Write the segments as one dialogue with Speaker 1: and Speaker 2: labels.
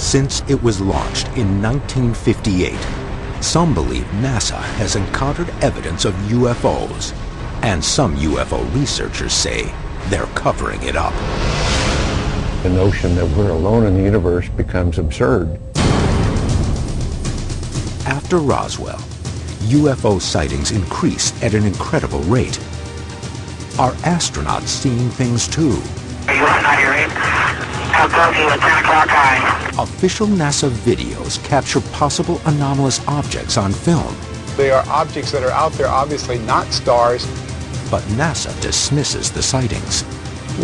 Speaker 1: Since it was launched in 1958, some believe NASA has encountered evidence of UFOs, and some UFO researchers say they're covering it up.
Speaker 2: The notion that we're alone in the universe becomes absurd.
Speaker 1: After Roswell, UFO sightings increased at an incredible rate. Are astronauts seeing things too? Official NASA videos capture possible anomalous objects on film.
Speaker 3: They are objects that are out there, obviously not stars.
Speaker 1: But NASA dismisses the sightings.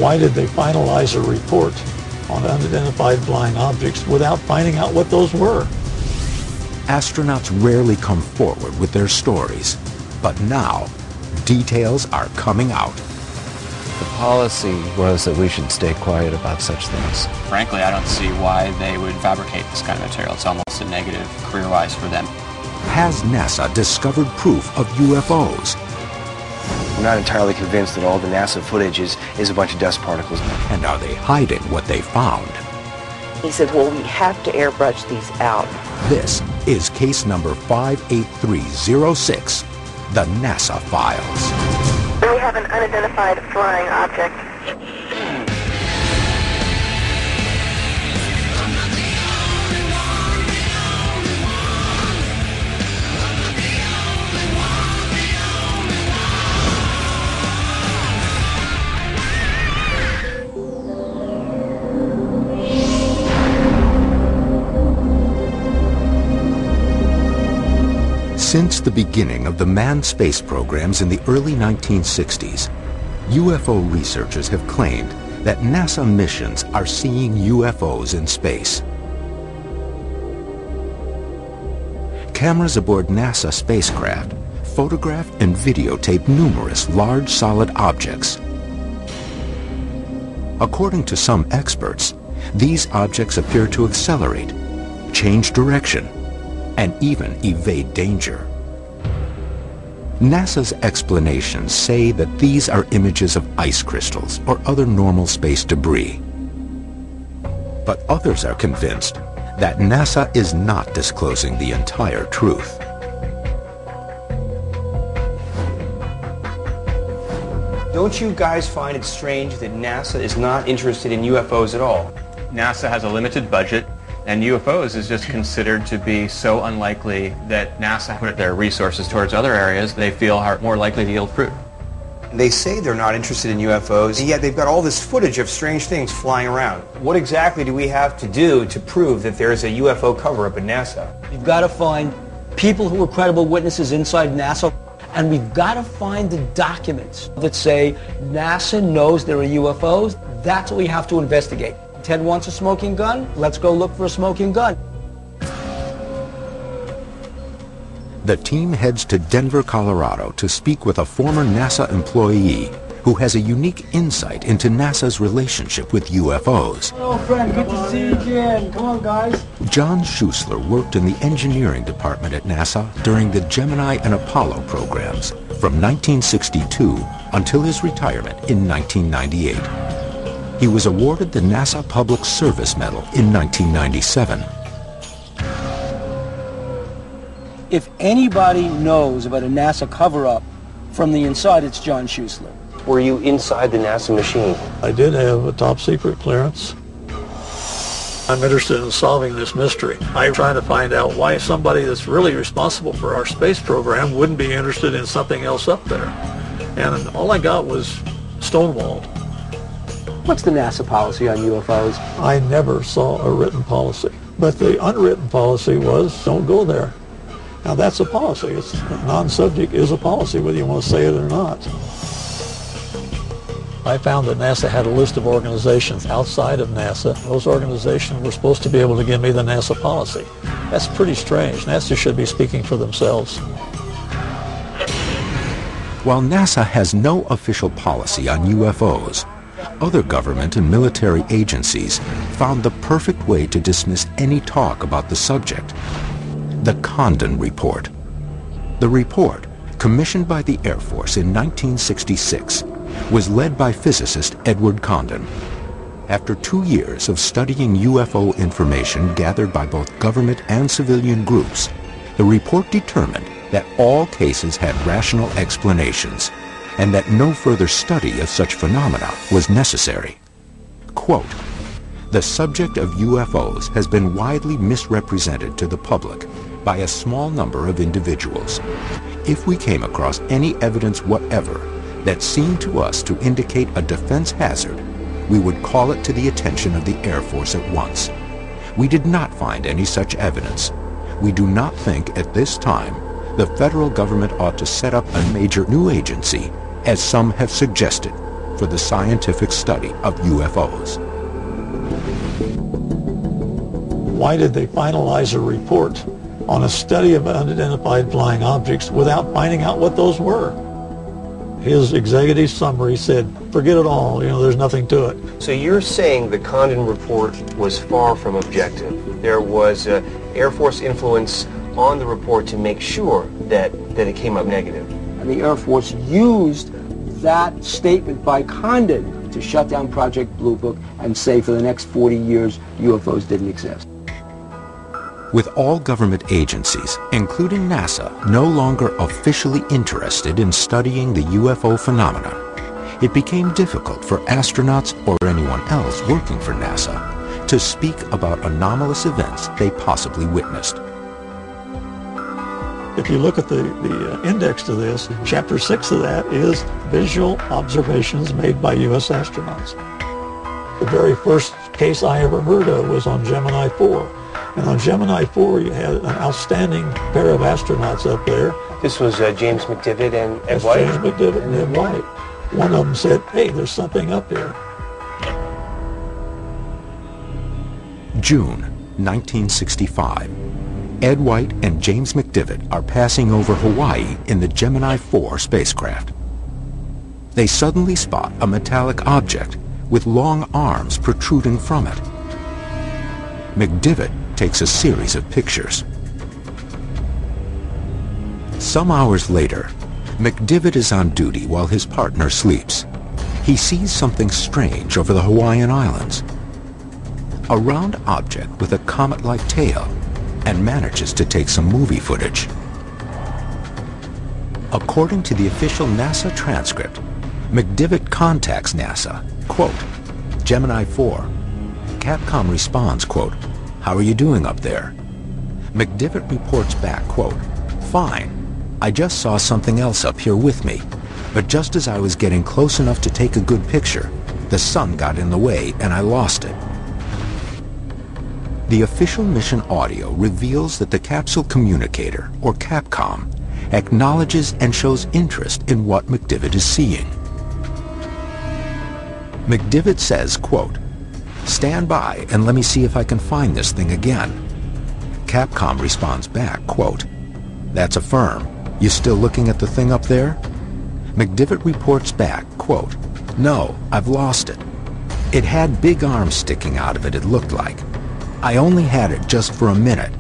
Speaker 4: Why did they finalize a report on unidentified flying objects without finding out what those were?
Speaker 1: Astronauts rarely come forward with their stories, but now details are coming out.
Speaker 5: The policy was that we should stay quiet about such things.
Speaker 6: Frankly, I don't see why they would fabricate this kind of material. It's almost a negative career-wise for them.
Speaker 1: Has NASA discovered proof of UFOs?
Speaker 7: I'm not entirely convinced that all the NASA footage is a bunch of dust particles.
Speaker 1: And are they hiding what they found?
Speaker 8: He said, well, we have to airbrush these out.
Speaker 1: This is case number 58306, the NASA Files.
Speaker 9: We have an unidentified flying object.
Speaker 1: Since the beginning of the manned space programs in the early 1960s, UFO researchers have claimed that NASA missions are seeing UFOs in space. Cameras aboard NASA spacecraft photograph and videotape numerous large solid objects. According to some experts, these objects appear to accelerate, change direction, and even evade danger. NASA's explanations say that these are images of ice crystals or other normal space debris. But others are convinced that NASA is not disclosing the entire truth.
Speaker 10: Don't you guys find it strange that NASA is not interested in UFOs at all?
Speaker 6: NASA has a limited budget, and UFOs is just considered to be so unlikely that NASA put their resources towards other areas they feel are more likely to yield fruit.
Speaker 10: They say they're not interested in UFOs, and yet they've got all this footage of strange things flying around. What exactly do we have to do to prove that there's a UFO cover-up at NASA?
Speaker 11: We've got to find people who are credible witnesses inside NASA, and we've got to find the documents that say NASA knows there are UFOs. That's what we have to investigate. Ted wants a smoking gun? Let's go look for a smoking gun.
Speaker 1: The team heads to Denver, Colorado to speak with a former NASA employee who has a unique insight into NASA's relationship with UFOs.
Speaker 11: Hello, friend. Good to see you again. Come on, guys.
Speaker 1: John Schuessler worked in the engineering department at NASA during the Gemini and Apollo programs from 1962 until his retirement in 1998. He was awarded the NASA Public Service Medal in 1997.
Speaker 11: If anybody knows about a NASA cover-up from the inside, it's John Schuessler.
Speaker 7: Were you inside the NASA machine?
Speaker 4: I did have a top secret clearance. I'm interested in solving this mystery. I'm trying to find out why somebody that's really responsible for our space program wouldn't be interested in something else up there. And all I got was stonewalled.
Speaker 11: What's the NASA policy on UFOs?
Speaker 4: I never saw a written policy. But the unwritten policy was, don't go there. Now that's a policy. It's non-subject is a policy, whether you want to say it or not. I found that NASA had a list of organizations outside of NASA. Those organizations were supposed to be able to give me the NASA policy. That's pretty strange. NASA should be speaking for themselves.
Speaker 1: While NASA has no official policy on UFOs, other government and military agencies found the perfect way to dismiss any talk about the subject: the Condon Report. The report, commissioned by the Air Force in 1966, was led by physicist Edward Condon. After 2 years of studying UFO information gathered by both government and civilian groups, the report determined that all cases had rational explanations and that no further study of such phenomena was necessary. Quote, "The subject of UFOs has been widely misrepresented to the public by a small number of individuals. If we came across any evidence whatever that seemed to us to indicate a defense hazard, we would call it to the attention of the Air Force at once. We did not find any such evidence. We do not think at this time the federal government ought to set up a major new agency, as some have suggested, for the scientific study of UFOs."
Speaker 4: Why did they finalize a report on a study of unidentified flying objects without finding out what those were? His executive summary said, forget it all, there's nothing to it.
Speaker 7: So you're saying the Condon report was far from objective. There was Air Force influence on the report to make sure that it came up negative.
Speaker 11: And the Air Force used that statement by Condon to shut down Project Blue Book and say for the next 40 years UFOs didn't exist.
Speaker 1: With all government agencies, including NASA, no longer officially interested in studying the UFO phenomena, it became difficult for astronauts or anyone else working for NASA to speak about anomalous events they possibly witnessed.
Speaker 4: If you look at the index to this, Chapter 6 of that is visual observations made by U.S. astronauts. The very first case I ever heard of was on Gemini 4. And on Gemini 4, you had an outstanding pair of astronauts up there.
Speaker 7: This was James McDivitt and Ed White?
Speaker 4: James McDivitt and Ed White. One of them said, hey, there's something up here.
Speaker 1: June 1965. Ed White and James McDivitt are passing over Hawaii in the Gemini 4 spacecraft. They suddenly spot a metallic object with long arms protruding from it. McDivitt takes a series of pictures. Some hours later, McDivitt is on duty while his partner sleeps. He sees something strange over the Hawaiian Islands. A round object with a comet-like tail, and manages to take some movie footage. According to the official NASA transcript, McDivitt contacts NASA, quote, Gemini 4. Capcom responds, quote, how are you doing up there? McDivitt reports back, quote, fine. I just saw something else up here with me, but just as I was getting close enough to take a good picture, the sun got in the way and I lost it. The official mission audio reveals that the capsule communicator, or Capcom, acknowledges and shows interest in what McDivitt is seeing. McDivitt says, quote, stand by and let me see if I can find this thing again. Capcom responds back, quote, that's a firm. You still looking at the thing up there? McDivitt reports back, quote, no, I've lost it. It had big arms sticking out of it, it looked like. I only had it just for a minute.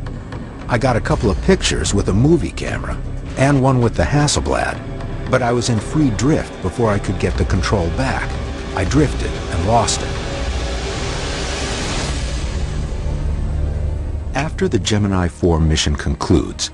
Speaker 1: I got a couple of pictures with a movie camera and one with the Hasselblad, but I was in free drift before I could get the control back. I drifted and lost it. After the Gemini 4 mission concludes,